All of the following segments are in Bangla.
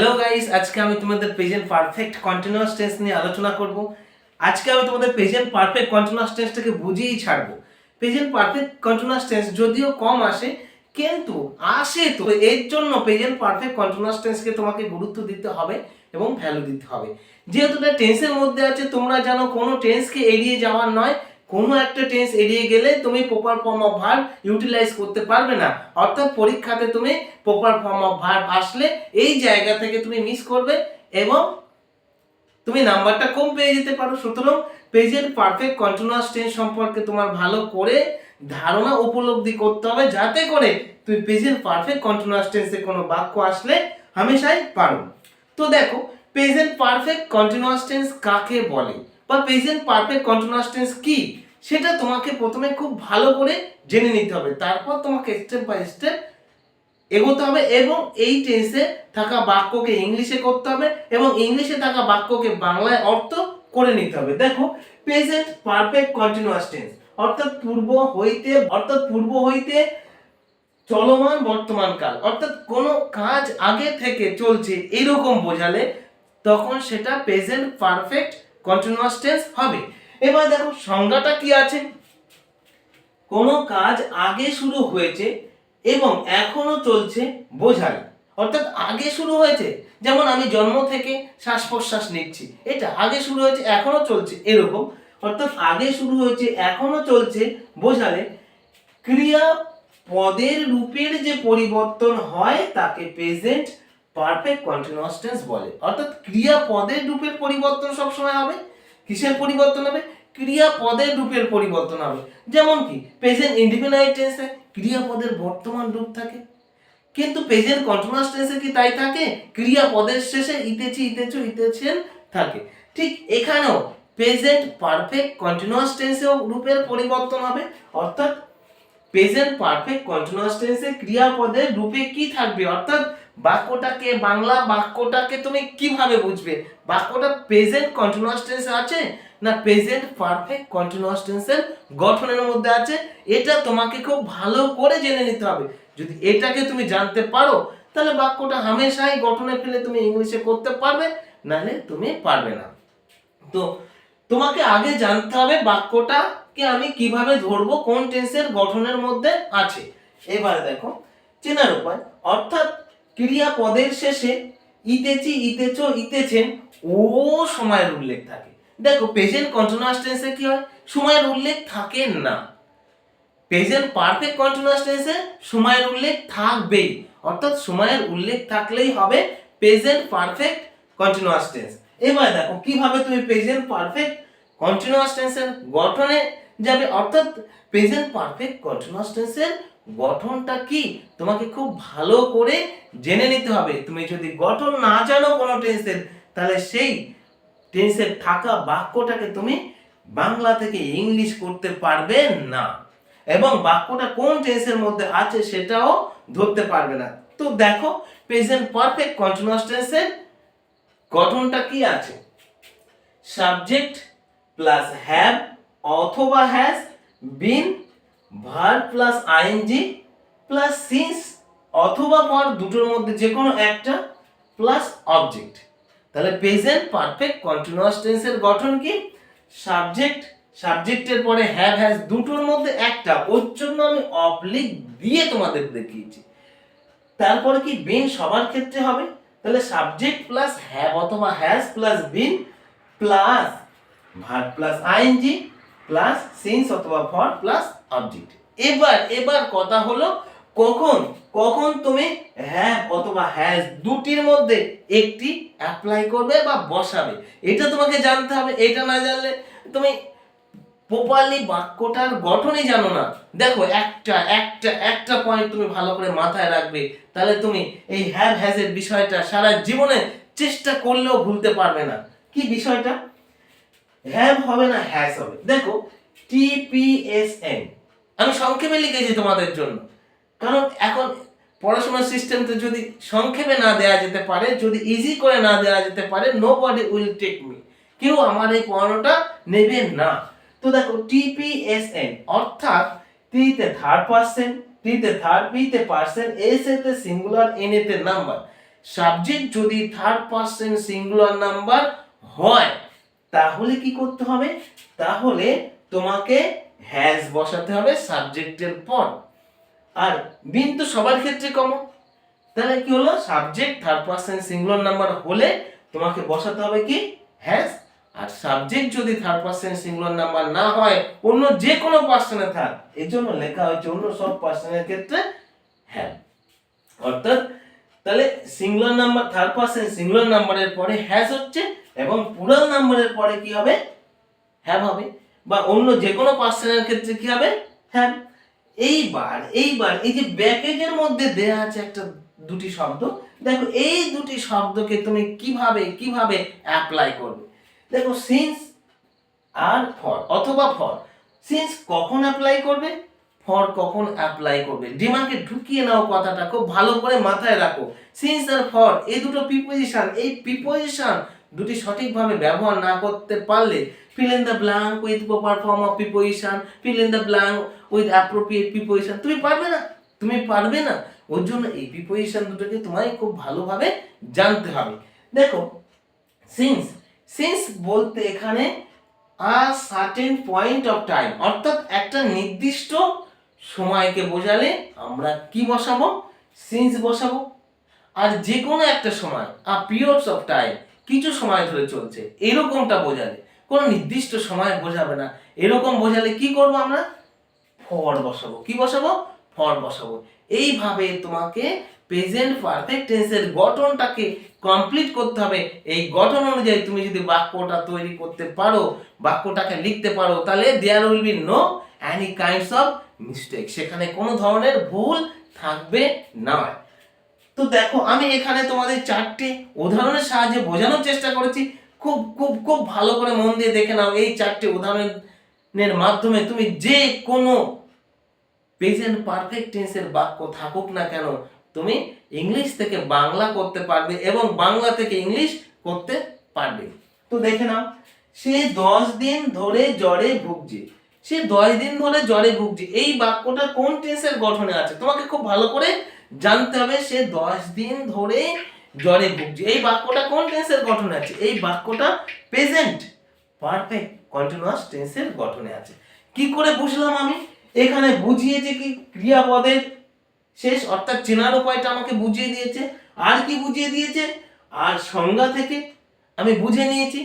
হ্যালো গাইস, আজকে আমি তোমাদের প্রেজেন্ট পারফেক্ট কন্টিনিউয়াস টেন্স নিয়ে আলোচনা করব। আজকে আমি তোমাদের প্রেজেন্ট পারফেক্ট কন্টিনিউয়াস টেন্সটাকে বুঝিয়েই ছাড়বো। প্রেজেন্ট পারফেক্ট কন্টিনিউয়াস টেন্স যদিও কম আসে, কিন্তু আসে, তো এর জন্য প্রেজেন্ট পারফেক্ট কন্টিনিউয়াস টেন্সকে তোমাকে গুরুত্ব দিতে হবে এবং ভ্যালু দিতে হবে। যেহেতু এটা টেন্সের মধ্যে আছে, তোমরা জানো কোনো টেন্সকে এড়িয়ে যাওয়ার নয়। কোনো একটা টেন্স এড়িয়ে গেলে তুমি proper form of verb utilize করতে পারবে না। অর্থাৎ পরীক্ষাতে তুমি প্রপার ফর্ম অফ ভার্ব আসলে এই জায়গা থেকে তুমি মিস করবে এবং তুমি নাম্বারটা কম পেয়ে যেতে পারো। সুতরাং প্রেজেন্ট পারফেক্ট কন্টিনিউয়াস টেন্স সম্পর্কে তোমার ভালো করে ধারণা উপলব্ধি করতে হবে, যাতে করে তুমি প্রেজেন্ট পারফেক্ট কন্টিনিউয়াস টেন্সে কোনো বাক্য আসলে হামেশাই পারো। তো দেখো, প্রেজেন্ট পারফেক্ট কন্টিনিউয়াস টেন্স কাকে বলে বা প্রেজেন্ট পারফেক্ট কন্টিনিউয়াস টেন্স কি, সেটা তোমাকে প্রথমে খুব ভালো করে জেনে নিতে হবে। তারপর তোমাকে স্টেপ বাই স্টেপ এগোতে হবে এবং এই টেন্সে থাকা বাক্যকে ইংলিশে করতে হবে এবং ইংলিশে থাকা বাক্যকে বাংলায় অর্থ করে নিতে হবে। দেখো, প্রেজেন্ট পারফেক্ট কন্টিনিউয়াস টেন্স অর্থাৎ পূর্ব হইতে চলমান বর্তমান কাল, অর্থাৎ কোনো কাজ আগে থেকে চলছে এরকম বোঝালে তখন সেটা প্রেজেন্ট পারফেক্ট কন্টিনিউয়াস টেন্স হবে। এবার দেখো সংজ্ঞাটা কি আছে। কোনো কাজ আগে শুরু হয়েছে এবং এখনো চলছে বোঝায়, অর্থাৎ আগে শুরু হয়েছে, যেমন আমি জন্ম থেকে শ্বাস প্রশ্বাস নিচ্ছি, এটা আগে শুরু হয়েছে এখনো চলছে এরকম, অর্থাৎ আগে শুরু হয়েছে এখনো চলছে বোঝালে ক্রিয়া পদের রূপের যে পরিবর্তন হয় তাকে প্রেজেন্ট পারফেক্ট কন্টিনিউয়াস টেন্স বলে। অর্থাৎ ক্রিয়া পদের রূপের পরিবর্তন সবসময় হবে। কিসের পরিবর্তন হবে? ক্রিয়াপদের রূপের পরিবর্তন হবে। যেমন কি প্রেজেন্ট ইনডিফিনাইট টেন্সে ক্রিয়াপদের বর্তমান রূপ থাকে, কিন্তু প্রেজেন্ট কন্টিনিউয়াস টেন্সে কি তাই থাকে? ক্রিয়াপদের শেষে ইতেছি, ইতেছো, ইতেছেন থাকে। ঠিক এখানেও প্রেজেন্ট পারফেক্ট কন্টিনিউয়াস টেন্সেও রূপের পরিবর্তন হবে। অর্থাৎ প্রেজেন্ট পারফেক্ট কন্টিনিউয়াস টেন্সে ক্রিয়াপদের রূপে কি থাকবে, অর্থাৎ বাক্যটাকে বাংলা বাক্যটাকে তুমি কিভাবে বুঝবে? বাক্যটা প্রেজেন্ট কন্টিনিউয়াস টেন্সে আছে না প্রেজেন্ট পারফেক্ট কন্টিনিউয়াস টেন্সের গঠনের মধ্যে আছে, এটা তোমাকে খুব ভালো করে জেনে নিতে হবে। যদি এটাকে তুমি জানতে পারো তাহলে বাক্যটা হামেশাই গঠনে ফেলে তুমি ইংলিশে করতে পারবে, নাহলে তুমি পারবে না। তো তোমাকে আগে জানতে হবে বাক্যটাকে আমি কিভাবে ধরবো, কোন টেন্সের গঠনের মধ্যে আছে। এবারে দেখো চেনার উপায়, অর্থাৎ ক্রিয়াপদের শেষে ইতেছি, ইতেছো, ইতেছেন ও সময়ের উল্লেখ থাকে। দেখো প্রেজেন্ট কন্টিনিউয়াস টেন্সে কি হয়? সময়ের উল্লেখ থাকে না। প্রেজেন্ট পারফেক্ট কন্টিনিউয়াস টেন্সে সময়ের উল্লেখ থাকবেই, অর্থাৎ সময়ের উল্লেখ থাকলেই হবে প্রেজেন্ট পারফেক্ট কন্টিনিউয়াস টেন্স। এবার দেখো কিভাবে তুমি প্রেজেন্ট পারফেক্ট কন্টিনিউয়াস টেন্সের গঠনে যাবে। অর্থাৎ প্রেজেন্ট পারফেক্ট কন্টিনিউয়াস টেন্সের গঠনটা কি তোমাকে খুব ভালো করে জেনে নিতে হবে। তুমি যদি গঠন না জানো কোনো টেন্সের, তাহলে সেই টেন্সের থাকা বাক্যটাকে তুমি বাংলা থেকে ইংলিশ করতে পারবে না এবং বাক্যটা কোন টেন্সের মধ্যে আছে সেটাও ধরতে পারবে না। তো দেখো প্রেজেন্ট পারফেক্ট কন্টিনিউয়াস টেন্সের গঠনটা কি আছে। সাবজেক্ট প্লাস হ্যাভ অথবা has been, verb plus ING plus since অথবা ফর, দুটোর মধ্যে যে কোনো একটা প্লাস অবজেক্ট। তাহলে প্রেজেন্ট পারফেক্ট কন্টিনিউয়াস টেন্সের গঠন কি? সাবজেক্ট, সাবজেক্টের পরে হ্যাভ হ্যাজ, দুটোর মধ্যে একটা, ওর জন্য আমি অবলিক দিয়ে তোমাদের দেখিয়েছি। তারপরে কি বিন সবার ক্ষেত্রে হবে, তাহলে সাবজেক্ট প্লাস হ্যাভ অথবা has plus been plus verb plus ING plus since অথবা ফর প্লাস অবজেক্ট। এবার কথা হলো কখন কখন তুমি হ্যাভ অথবা হ্যাজ দুটির মধ্যে একটি অ্যাপ্লাই করবে বা বসাবে, এটা তোমাকে জানতে হবে। এটা না জানলে তুমি প্রপারলি বাক্যটার গঠনই জানো না। দেখো একটা একটা একটা পয়েন্ট তুমি ভালো করে মাথায় রাখবে, তাহলে তুমি এই হ্যাভ হ্যাজ এর বিষয়টা সারা জীবনে চেষ্টা করলেও ভুলতে পারবে না। কি বিষয়টা? হ্যাভ হবে না হ্যাজ হবে। দেখো টিপিএসএন আমি সংক্ষেপে লিখেছি তোমাদের জন্য, কারণ এখন পড়াশোনার সিস্টেমতে যদি সংক্ষেপে না দেওয়া যেতে পারে, যদি ইজি করে না দেওয়া যেতে পারে, নোবডি উইল টেক মি, কেউ আমার এই পড়ানোটা নেবে না। তো দেখো টিপিএসএন অর্থাৎ টি তে থার্ড পারসন, টি তে থার্ড, পি তে পারসন, এস এতে সিঙ্গুলার, এন এতে নাম্বার। সাবজেক্ট যদি থার্ড পারসন সিঙ্গুলার নাম্বার হয় তাহলে কি করতে হবে, তাহলে তোমাকে হ্যাজ বসাতে হবে সাবজেক্টের পর। আর বিন তো সবার ক্ষেত্রে কমন, তাহলে কি হলো, subject third person singular number হলে তোমাকে বসাতে হবে কি হ্যাজ। আর সাবজেক্ট যদি থার্ড পারসন সিঙ্গুলার নাম্বার না হয় অন্য যে কোনো পার্সনে থাক, এর জন্য লেখা হয়েছে অন্য সব পার্সনের ক্ষেত্রে হ্যাভ। অর্থাৎ তাহলে singular number third person singular নাম্বারের পরে হ্যাজ হচ্ছে এবং প্লুরাল নাম্বারের পরে কি হবে, হ্যাভ হবে, বা অন্য যে কোনো পার্সনের ক্ষেত্রে কি হবে, হ্যাভ। এইবার এই যে ব্যাকেজের মধ্যে দেয়া আছে একটা দুটি শব্দ, দেখো এই দুটি শব্দকে তুমি কিভাবে অ্যাপ্লাই করবে। দেখো সিন্স আর ফর অথবা ফর। সিন্স কখন অ্যাপ্লাই করবে, ফর কখন অ্যাপ্লাই করবে, দিমাগে ঢুকিয়ে নাও কথাটা, খুব ভালো করে মাথায় রাখো। সিন্স আর ফর এই দুটো প্রিপোজিশন, এই প্রিপোজিশন দুটি সঠিকভাবে ব্যবহার না করতে পারলে fill in the blank with proper form of preposition, fill in the blank with appropriate preposition, তুমি পারবে না। ওর জন্য এই প্রিপোজিশন দুটোকে তোমায় খুব ভালোভাবে জানতে হবে। দেখো সিন্স বলতে এখানে a certain point of time, অর্থাৎ একটা নির্দিষ্ট সময়কে বোঝালে আমরা কি বসাবো, সিন্স বসাবো। আর যে কোনো একটা সময় a periods of time, কিছু সময় ধরে চলছে এরকমটা বোঝালে, কোনো নির্দিষ্ট সময় বোঝাবে না, এরকম বোঝালে কি করব আমরা, ফর বসাবো। কি বসাবো, ফর বসাবো। এইভাবে তোমাকে প্রেজেন্ট পারফেক্ট টেন্সের গঠনটাকে কমপ্লিট করতে হবে। এই গঠন অনুযায়ী তুমি যদি বাক্যটা তৈরি করতে পারো, বাক্যটাকে লিখতে পারো, তাহলে there will be no any kinds of mistake, সেখানে কোনো ধরনের ভুল থাকবে না। তো দেখো আমি এখানে তোমাদের চারটে উদাহরণের সাহায্যে বোঝানোর চেষ্টা করেছি। খুব খুব খুব ভালো করে মন দিয়ে দেখে নাও। এই চারটে উদাহরণের মাধ্যমে তুমি যে কোনো প্রেজেন্ট পারফেক্ট টেন্সের বাক্য থাকুক না কেন তুমি ইংলিশ থেকে বাংলা করতে পারবে এবং বাংলা থেকে ইংলিশ করতে পারবে। তো দেখে নাও, সে 10 দিন ধরে জ্বরে ভুগছে। সে 10 দিন ধরে জ্বরে ভুগছে, এই বাক্যটা কোন টেন্সের গঠনে আছে তোমাকে খুব ভালো করে জানতে হবে। সে 10 দিন ধরে জ্বরে ভুগছে, এই বাক্যটা কোন টেন্সের গঠনে আছে, এই বাক্যটা প্রেজেন্ট পারফেক্ট কন্টিনিউয়াস টেন্সের গঠনে আছে। কি করে বুঝলাম আমি, এখানে বুঝিয়েছে কি ক্রিয়াপদের শেষ অর্থাৎ চেনার উপায়টা আমাকে বুঝিয়ে দিয়েছে। আর কি বুঝিয়ে দিয়েছে, আর সংজ্ঞা থেকে আমি বুঝে নিয়েছি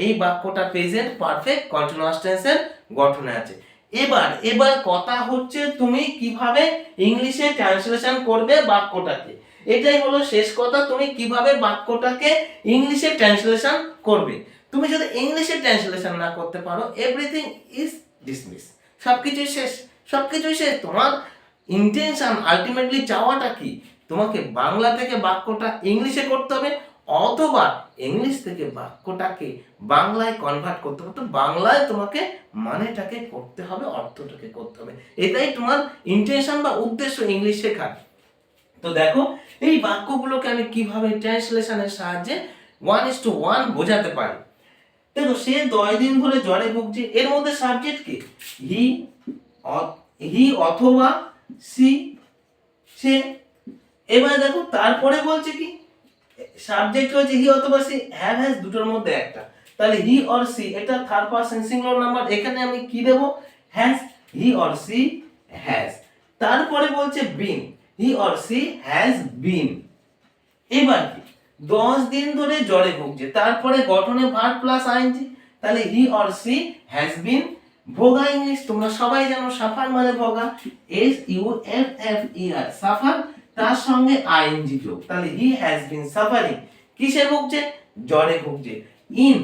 এই বাক্যটা প্রেজেন্ট পারফেক্ট কন্টিনিউয়াস টেন্সের গঠনে আছে। এবার কথা হচ্ছে তুমি কিভাবে ইংলিশে ট্রান্সলেশন করবে বাক্যটাকে, এটাই হলো শেষ কথা। তুমি কিভাবে বাক্যটাকে ইংলিশে ট্রান্সলেশন করবে। তুমি যদি ইংলিশে ট্রান্সলেশন না করতে পারো, এভরিথিং ইজ ডিসমিস, সবকিছুই শেষ। তোমার ইন্টেনশন আলটিমেটলি চাওয়াটা কি, তোমাকে বাংলা থেকে বাক্যটা ইংলিশে করতে হবে অথবা ইংলিশ থেকে বাক্যটাকে বাংলায় কনভার্ট করতে হবে। তো বাংলায় তোমাকে মানেটাকে করতে হবে, অর্থটাকে করতে হবে, এটাই তোমার ইন্টেনশন বা উদ্দেশ্য ইংলিশ শেখার। তো দেখো এই বাক্যগুলোকে আমি কিভাবে ট্রান্সলেশনের সাহায্যে 1:1 বোঝাতে পারি। দেখো সে 10 দিন ধরে জ্বরে ভুগছে, এর মধ্যে সাবজেক্ট কি, হি অথবা সি, সে। এবার দেখো তারপরে বলছে কি, সাবজেক্ট হচ্ছে হি অথবা সি, হ্যাভ হ্যাজ দুটোর মধ্যে একটা, তাহলে হি অর সি এটা থার্ড পারসন সিঙ্গুলার নাম্বার, এখানে আমি কি দেব, has, he or she has. তারপরে বলছে been, he or she has been. এবার কি 10 দিন ধরে জ্বরে ভুগছে, তারপরে গঠনে ভার্ব প্লাস আইএনজি, তাহলে হি অর সি হ্যাজ বিন। ভোগা ইংলিশ তোমরা সবাই জানো, সাফার মানে ভোগা, SUFFER সাফার, তার সঙ্গে আইএনজি যোগ, তাহলে হি হ্যাজ বিন সাফারিং। কিসে ভুগছে, জ্বরে ভুগছে। In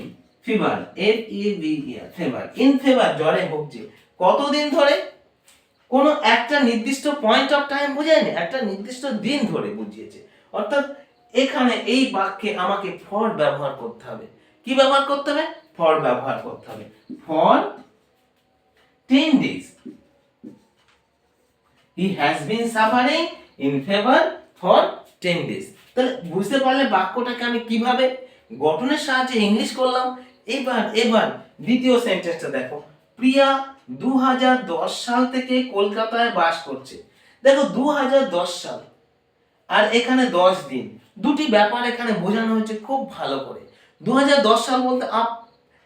fever, FEVER fever, in fever জ্বরে ভুগছে। কতদিন ধরে, কোনো একটা নির্দিষ্ট পয়েন্ট অফ টাইম বোঝায়নি, একটা নির্দিষ্ট দিন ধরে বুঝিয়েছে। অর্থাৎ এখানে এই বাক্যে আমাকে ফর ব্যবহার করতে হবে। কি ব্যবহার করতে হবে, ফর ব্যবহার করতে হবে। For 10 days he has been suffering in fever for 10 days। তাহলে বুঝতে পারলে বাক্যটাকে আমি কিভাবে গঠনের সাহায্যে ইংলিশ করলাম। এবার দ্বিতীয় সেন্টেন্সটা দেখো, প্রিয়া 2010 সাল থেকে কলকাতায় বাস করছে। দেখো 2010 সাল আর এখানে 10 দিন, দুটি ব্যাপার এখানে বোঝানো হয়েছে খুব ভালো করে। 2010 সাল বলতে up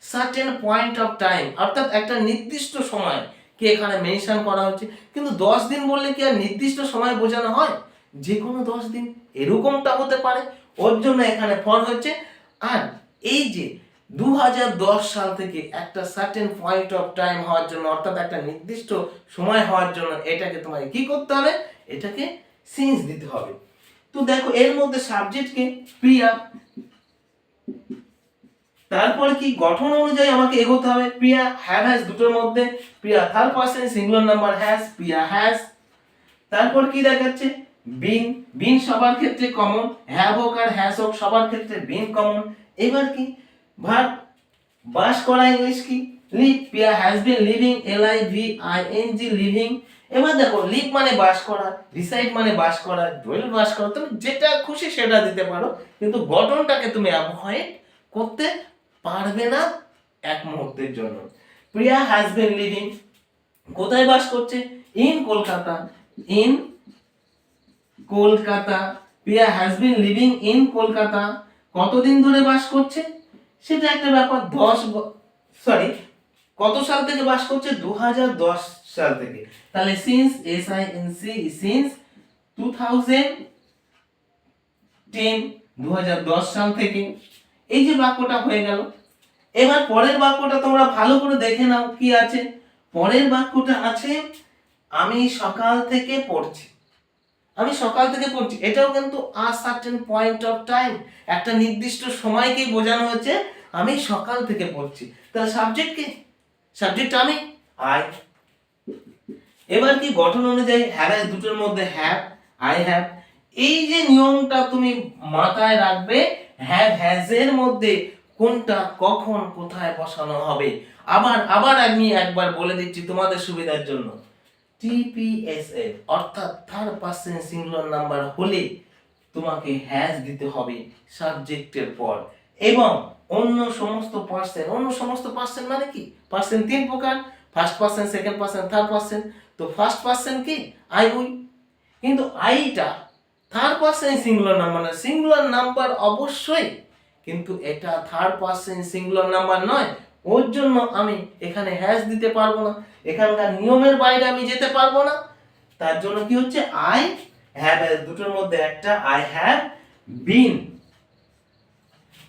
certain point of time, অর্থাৎ একটা নির্দিষ্ট সময় কে এখানে মেনশন করা হচ্ছে। কিন্তু 10 দিন বললে কি আর নির্দিষ্ট সময় বোঝানো হয়? যে কোনো 10 দিন এরকমটা হতে পারে, ওর জন্য এখানে ফর হচ্ছে। আর এই যে 2010 সাল থেকে একটা সার্টেন পয়েন্ট অফ টাইম হওয়ার জন্য, অর্থাৎ একটা নির্দিষ্ট সময় হওয়ার জন্য এটাকে তোমাকে কি করতে হবে? এটাকে সিন্স দিতে হবে। তো দেখো এর মধ্যে সাবজেক্টকে প্রিয়া, তারপর কি গঠন অনুযায়ী আমাকে এগোতে হবে। প্রিয়া হ্যাভ হ্যাজ দুটোর মধ্যে Priya third person singular number has, Priya has. তারপর কি দেখাচ্ছে? বিন, বিন সবার ক্ষেত্রে কমন, হ্যাভ হোক আর হ্যাজ হোক সবার ক্ষেত্রে বিন কমন। এবার কি ভার্ব, বাস করা ইংলিশ কি? Leave, Priya has been living, LIVING living. এবার দেখো লিভ মানে বাস করা, রিসাইড মানে বাস করা, ডোয়েল বাস করা, তুমি যেটা খুশি সেটা দিতে পারো, কিন্তু গঠনটাকে তুমি অ্যাভয়েড করতে পারবে না এক মুহূর্তের জন্য। প্রিয়া হ্যাজ বিন লিভিং, কোথায় বাস করছে? In Kolkata, in Kolkata. Priya has been living in Kolkata, কতদিন ধরে বাস করছে সেটা একটা ব্যাপার। কত সাল থেকে বাস করছে? 2010 সাল থেকে। তাহলে সিন্স সিন্স 2010 সাল থেকে। এই যে বাক্যটা হয়ে গেল। এবার পরের বাক্যটা তোমরা ভালো করে দেখে নাও কি আছে। পরের বাক্যটা আছে আমি সকাল থেকে পড়ছি। আমি সকাল থেকে পড়ছি, এটাও কিন্তু আ সার্টেন পয়েন্ট অফ টাইম, একটা নির্দিষ্ট সময়কেই বোঝানো হচ্ছে আমি সকাল থেকে পড়ছি। তাহলে সাবজেক্ট কি? সাবজেক্ট আমি, আই। এবার কি গঠন অনুযায়ী হ্যাভ হ্যাজ দুটোর মধ্যে হ্যাভ, আই হ্যাভ। এই যে নিয়মটা তুমি মাথায় রাখবে, হ্যাভ হ্যাজ এর মধ্যে কোনটা কখন কোথায় বসানো হবে। আবার আমি একবার বলে দিচ্ছি তোমাদের সুবিধার জন্য। TPSF অর্থাৎ থার্ড পারসন সিঙ্গুলার নাম্বার হলে তোমাকে হ্যাজ দিতে হবে সাবজেক্টের পর, এবং অন্য সমস্ত পার্সন মানে কি? পার্সন তিন প্রকার, first person, second person, third person. তো ফার্স্ট পার্সন কি? I, we. কিন্তু আইটা থার্ড পার্সন সিঙ্গুলার নাম্বার না, সিঙ্গুলার নাম্বার অবশ্যই, কিন্তু এটা থার্ড পার্সন সিঙ্গুলার নাম্বার নয়। ওর জন্য আমি এখানে হ্যাজ দিতে পারবো না, এখানকার নিয়মের বাইরে আমি যেতে পারবো না। তার জন্য কি হচ্ছে? আই হ্যাভ দুটোর মধ্যে একটা আই হ্যাভ বিন।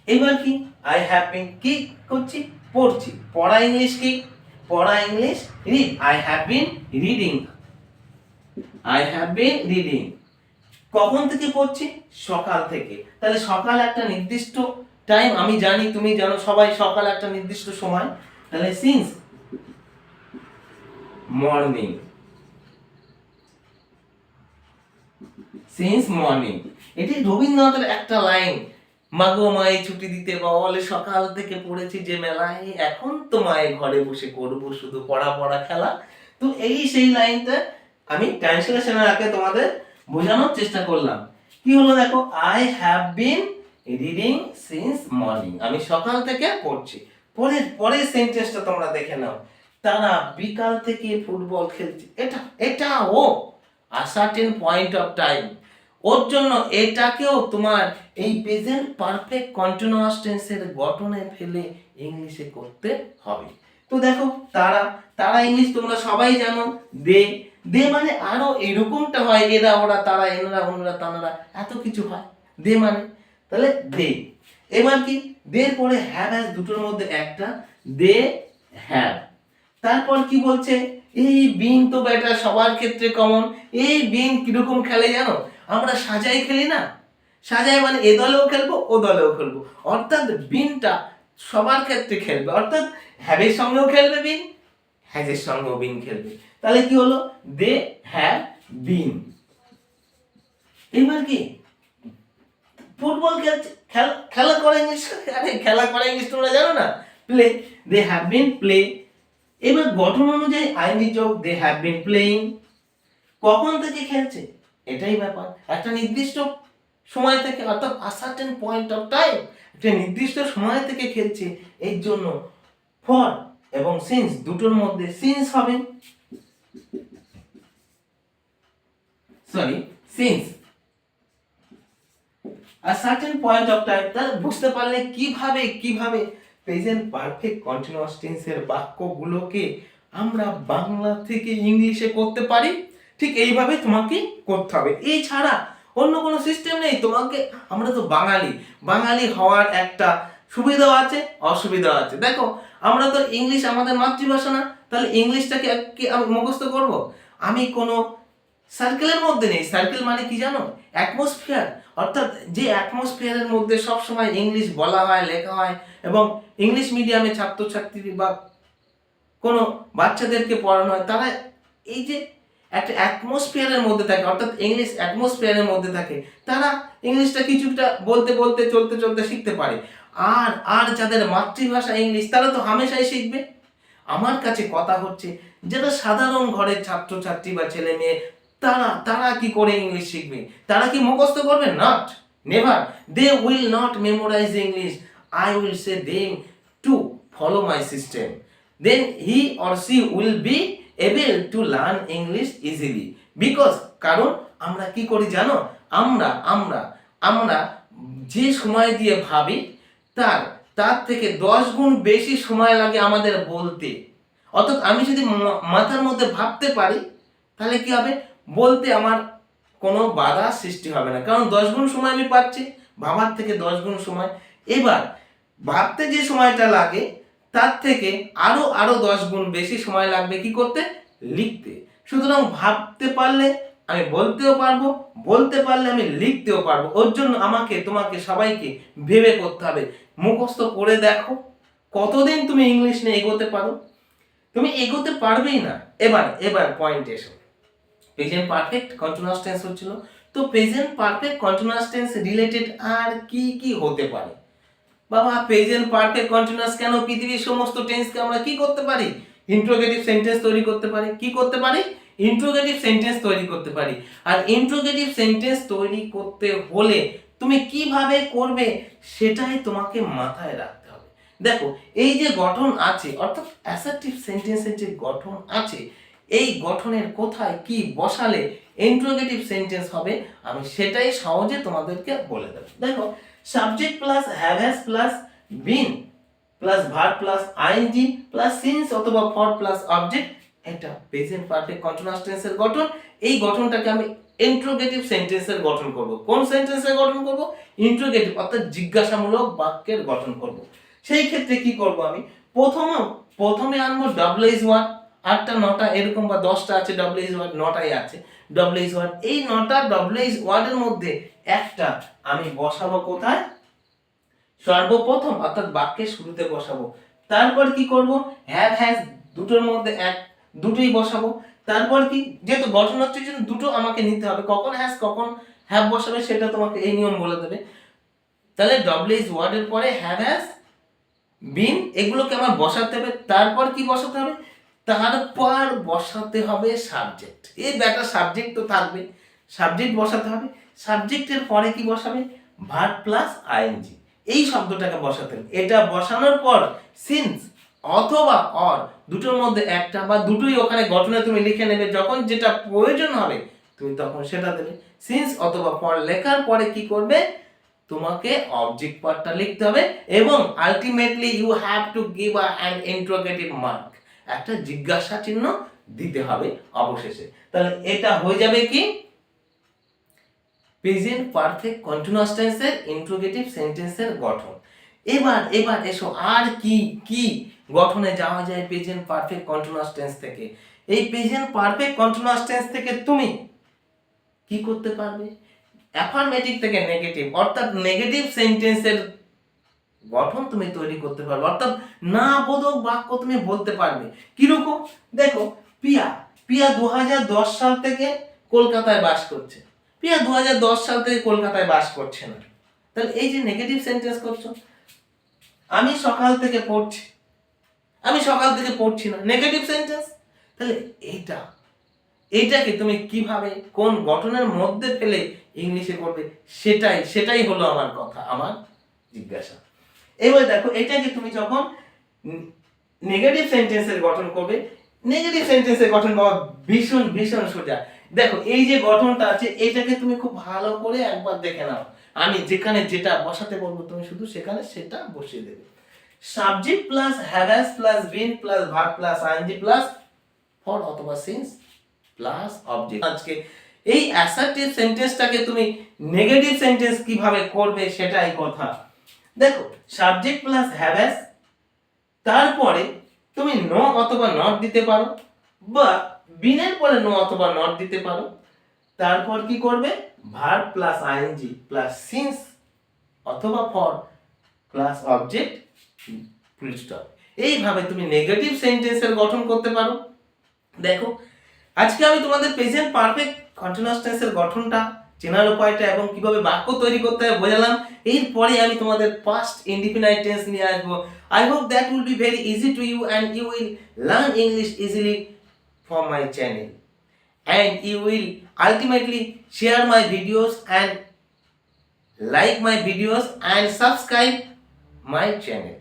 এবার কি? আই হ্যাভ বিন কি করছি? পড়ছি। পড়া ইংলিশ কি? পড়া English read, I have been reading, I have been reading. কখন থেকে পড়ছি? সকাল থেকে। তাহলে সকাল একটা নির্দিষ্ট টাইম, আমি জানি, তুমি জানো, সবাই সকাল একটা নির্দিষ্ট সময়। তাহলে সিন্স মর্নিং, সিন্স মর্নিং। এটি রবীন্দ্রনাথের একটা লাইন, মাগো মায়ে ছুটি দিতে বলে সকাল থেকে পড়েছি যে মেলায়, এখন তো মায়ে ঘরে বসে করবো শুধু পড়া পড়া খেলা। তো এই সেই লাইনটা আমি ট্রান্সলেশনের আগে তোমাদের বোঝানোর চেষ্টা করলাম। কি হলো দেখো, I have been reading since morning, আমি সকাল থেকে পড়ছি। পরের সেন্টেন্সটা তোমরা দেখে নাও, তারা বিকাল থেকে ফুটবল খেলছে। এটা ও a certain point of time, ওর জন্য এটাকেও তোমার এই প্রেজেন্ট পারফেক্ট কন্টিনিউয়াস টেন্সের গঠনে ফেলে ইংলিশে করতে হবে। তো দেখো তারা ইংলিশ তোমরা সবাই জানো। দে মানে আরো এরকমটা হয়, এরা ওরা তারা এনারা ওনারা তানারা, এত কিছু হয় দে মানে। তাহলে দে। এবার কি? দের পরে হ্যাভ হ্যাজ দুটোর মধ্যে একটা, দে হ্যাভ। তারপর কি বলছে? এই বিন তো বেটা সবার ক্ষেত্রে কমন। এই বিন কিরকম খেলে জানো? আমরা সাজাই খেলি না? সাজাই মানে এ দলেও খেলবো ও দলেও খেলবো, অর্থাৎ বিনটা সবার ক্ষেত্রে খেলবে, অর্থাৎ হ্যাভের সঙ্গেও খেলবে বিন, হ্যাজের সঙ্গেও বিন খেলবে। তাহলে কি হলো? They have been. এবার কি? ফুটবল খেলছে, খেলা করে ইংলিশ। আরে খেলা করে ইংলিশ তোমরা জানো না? Play, they have been play. এবার গঠন অনুযায়ী আইনি যোগ, দে হ্যাভ বিন প্লেইং। কখন থেকে খেলছে? এটাই ব্যাপার, একটা নির্দিষ্ট সময় থেকে, অর্থাৎ আ সার্টেন পয়েন্ট অফ টাইম, একটা নির্দিষ্ট সময় থেকে খেলছে। এর জন্য ফর এবং সিন্স দুটোর মধ্যে সিন্স হবে, since. Are certain point of time, তাহলে বুঝতে পারলে কিভাবে প্রেজেন্ট পারফেক্ট কন্টিনিউয়াস টেন্সের বাক্যগুলোকে আমরা বাংলা থেকে ইংলিশে করতে পারি। ঠিক এইভাবে তোমাকে করতে হবে, এছাড়া অন্য কোনো সিস্টেম নেই তোমাকে। আমরা তো বাঙালি হওয়ার একটা সুবিধাও আছে, অসুবিধাও আছে। দেখো, আমরা তো ইংলিশ আমাদের মাতৃভাষা না, তাহলে ইংলিশটাকে আমি মুখস্থ করব? আমি কোনো সার্কেলের মধ্যে নেই। সার্কেল মানে কি জানো? অ্যাটমসফিয়ার, অর্থাৎ যে অ্যাটমসফিয়ারের মধ্যে সবসময় ইংলিশ বলা হয়, লেখা হয়, এবং ইংলিশ মিডিয়ামে ছাত্রছাত্রী বা কোনো বাচ্চাদেরকে পড়ানো হয়, তারা এই যে একটা অ্যাটমসফিয়ারের মধ্যে থাকে, অর্থাৎ ইংলিশ অ্যাটমসফিয়ারের মধ্যে থাকে, তারা ইংলিশটা কিছুটা বলতে বলতে চলতে চলতে শিখতে পারে। আর যাদের মাতৃভাষা ইংলিশ, তারা তো হামেশাই শিখবে। আমার কাছে কথা হচ্ছে, যারা সাধারণ ঘরের ছাত্রছাত্রী বা ছেলে মেয়ে, তারা কি করে ইংলিশ শিখবে? তারা কি মুখস্থ করবে? Not, never. They will not memorize English. I will say them to follow my system, then he or she will be able to learn English easily. Because কারণ আমরা কি করি জানো? আমরা যে সময় দিয়ে ভাবি, তার থেকে 10 গুণ বেশি সময় লাগে আমাদের বলতে। অর্থাৎ আমি যদি মাথার মধ্যে ভাবতে পারি, তাহলে কি হবে? বলতে আমার কোনো বাধা সৃষ্টি হবে না, কারণ 10 গুণ সময় আমি পাচ্ছি, ভাবার থেকে 10 গুণ সময়। এবার ভাবতে যে সময়টা লাগে, তার থেকে আরো 10 গুণ বেশি সময় লাগবে কি করতে? লিখতে। সুতরাং ভাবতে পারলে আমি বলতেও পারবো, বলতে পারলে আমি লিখতেও পারবো। ওর জন্য আমাকে, তোমাকে, সবাইকে ভেবে করতে হবে। মুখস্থ করে দেখো কতদিন তুমি ইংলিশ নিয়ে এগোতে পারো। তুমি এগোতে পারবেই না। এবার পয়েন্ট এসো। প্রেজেন্ট পারফেক্ট কন্টিনিউয়াস টেন্স হচ্ছিল, তো present perfect continuous tense related আর কি হতে পারে? বাবা, প্রেজেন্ট পারফেক্ট কন্টিনিউয়াস কেন, পৃথিবীর সমস্ত টেন্সকে আমরা কি করতে পারি? ইন্ট্রোগেটিভ সেন্টেন্স তৈরি করতে পারি। কি করতে পারি? ইন্ট্রোগেটিভ সেন্টেন্স তৈরি করতে পারি। আর ইন্ট্রোগেটিভ সেন্টেন্স তৈরি করতে হলে তুমি কিভাবে করবে, সেটাই তোমাকে মাথায় রাখতে হবে। দেখো, এই যে গঠন আছে, অর্থাৎ অ্যাসার্টিভ সেন্টেন্সের যে গঠন আছে, এই গঠনের কোথায় কি বসালে ইন্ট্রোগেটিভ সেন্টেন্স হবে, আমি সেটাই সহজে তোমাদেরকে বলে দেব। দেখো, subject plus have has plus been plus verb plus ING plus since অথবা ফর প্লাস অবজেক্ট, এটা প্রেজেন্ট পারফেক্ট কন্টিনিউয়াস টেন্সের গঠন। এই গঠনটাকে আমি ইন্ট্রোগেটিভ সেন্টেন্সের গঠন করব। কোন সেন্টেন্সের গঠন করব? ইন্ট্রোগেটিভ, অর্থাৎ জিজ্ঞাসামূলক বাক্যের গঠন করব। সেই ক্ষেত্রে কি করব? আমি প্রথমে আনবো ডব্লিউএইচ ওয়ার্ড। 8টা 9টা এরকম বা 10টা আছে ডব্লিউএইচ ওয়ার্ড, 9টাই আছে ডব্লিউএইচ ওয়ার্ড। এই 9টা ডব্লিউএইচ ওয়ার্ডের মধ্যে একটা আমি বসাবো কোথায়? সর্বপ্রথম, অর্থাৎ বাক্যের শুরুতে বসাবো। তারপর কি করব? হ্যাভ হ্যাজ দুটোর মধ্যে দুটোই বসাবো। তারপর কি, যেহেতু গঠন হচ্ছে জন্য দুটো আমাকে নিতে হবে, কখন হ্যাজ কখন হ্যাভ বসাবে সেটা তোমাকে এই নিয়ম বলে দেবে। তাহলে ডব্লিউএইচ ওয়ার্ডের পরে হ্যাভ হ্যাজ বিন এগুলোকে আমার বসাতে হবে। তারপর কি বসাতে হবে? তারপর বসাতে হবে সাবজেক্ট। এই ব্যাটা সাবজেক্ট তো থাকবে, সাবজেক্ট বসাতে হবে। সাবজেক্টের পরে কি বসাবে? ভার্ব প্লাস আইএনজি, এই শব্দটাকে বসাতে হবে। এটা বসানোর পর সিন্স অথবা অর দুটোর মধ্যে একটা বা দুটোই ওখানে গঠনে তুমি লিখে নেবে। যখন যেটা প্রয়োজন হবে তুমি তখন সেটা দেবে। সিন্স অথবা ফর লেখার পরে কি করবে? তোমাকে অবজেক্ট পার্টটা লিখতে হবে, এবং ultimately you have to give an interrogative mark, একটা জিজ্ঞাসা চিহ্ন দিতে হবে অবশেষে। তাহলে এটা হয়ে যাবে কি? প্রেজেন্ট পারফেক্ট কন্টিনিউয়াস টেন্সের ইন্টারোগেটিভ সেন্টেন্সের গঠন। এবার এসো, আর কি গঠনে যাওয়া যায় প্রেজেন্ট পারফেক্ট কন্টিনিউয়াস টেন্স থেকে? এই প্রেজেন্ট পারফেক্ট কন্টিনিউয়াস টেন্স থেকে তুমি কি করতে পারবে? অ্যাফার্মেটিভ থেকে নেগেটিভ, অর্থাৎ নেগেটিভ সেন্টেন্সের গঠন তুমি তৈরি করতে পারবে, অর্থাৎ না বোধক বাক্য তুমি বলতে পারবে। কিরকম? দেখো, পিয়া 2010 সাল থেকে কলকাতায় বাস করছে। পিয়া 2010 সাল থেকে কলকাতায় বাস করছে না। তাহলে এই যে নেগেটিভ সেন্টেন্স করছো, আমি সকাল থেকে পড়ছি না, নেগেটিভ সেন্টেন্স। তাহলে এইটাকে তুমি কিভাবে কোন গঠনের মধ্যে ফেলে ইংলিশে করবে, সেটাই হলো আমার কথা, আমার জিজ্ঞাসা। এবার দেখো, এটাকে তুমি যখন নেগেটিভ সেন্টেন্সের গঠন করবে, নেগেটিভ সেন্টেন্সের গঠন বাবা ভীষণ সোজা। দেখো, এই যে গঠনটা আছে এটাকে তুমি খুব ভালো করে একবার দেখে নাও। আমি যেখানে যেটা বসাতে বলবো তুমি শুধু সেখানে সেটা বসিয়ে দেবে। Subject plus have plus been plus verb plus ING plus for অথবা সিন্স প্লাস অবজেক্ট। আজকে এই অ্যাসার্টিভ সেন্টেন্সটাকে তুমি নেগেটিভ সেন্টেন্স কিভাবে করবে সেটাই কথা। দেখো সাবজেক্ট প্লাস হ্যাভ তারপরে তুমি নো অথবা নট দিতে পারো, বা বিনের পরে নো অথবা নট দিতে পারো। তারপর কি করবে, verb plus ING plus since অথবা for plus object full stop. এইভাবে তুমি নেগেটিভ সেন্টেন্সের গঠন করতে পারো। দেখো আজকে আমি তোমাদের প্রেজেন্ট পারফেক্ট কন্টিনিউয়াস টেন্সের গঠনটা, চেনার উপায়টা এবং কিভাবে বাক্য তৈরি করতে হয় বোঝালাম। এরপরে আমি তোমাদের পাস্ট ইনডিফিনাইট টেন্স নিয়ে আসবো। I hope that will be very easy to you and you will learn English easily from my channel, and you will ultimately share my videos and like my videos and subscribe my channel.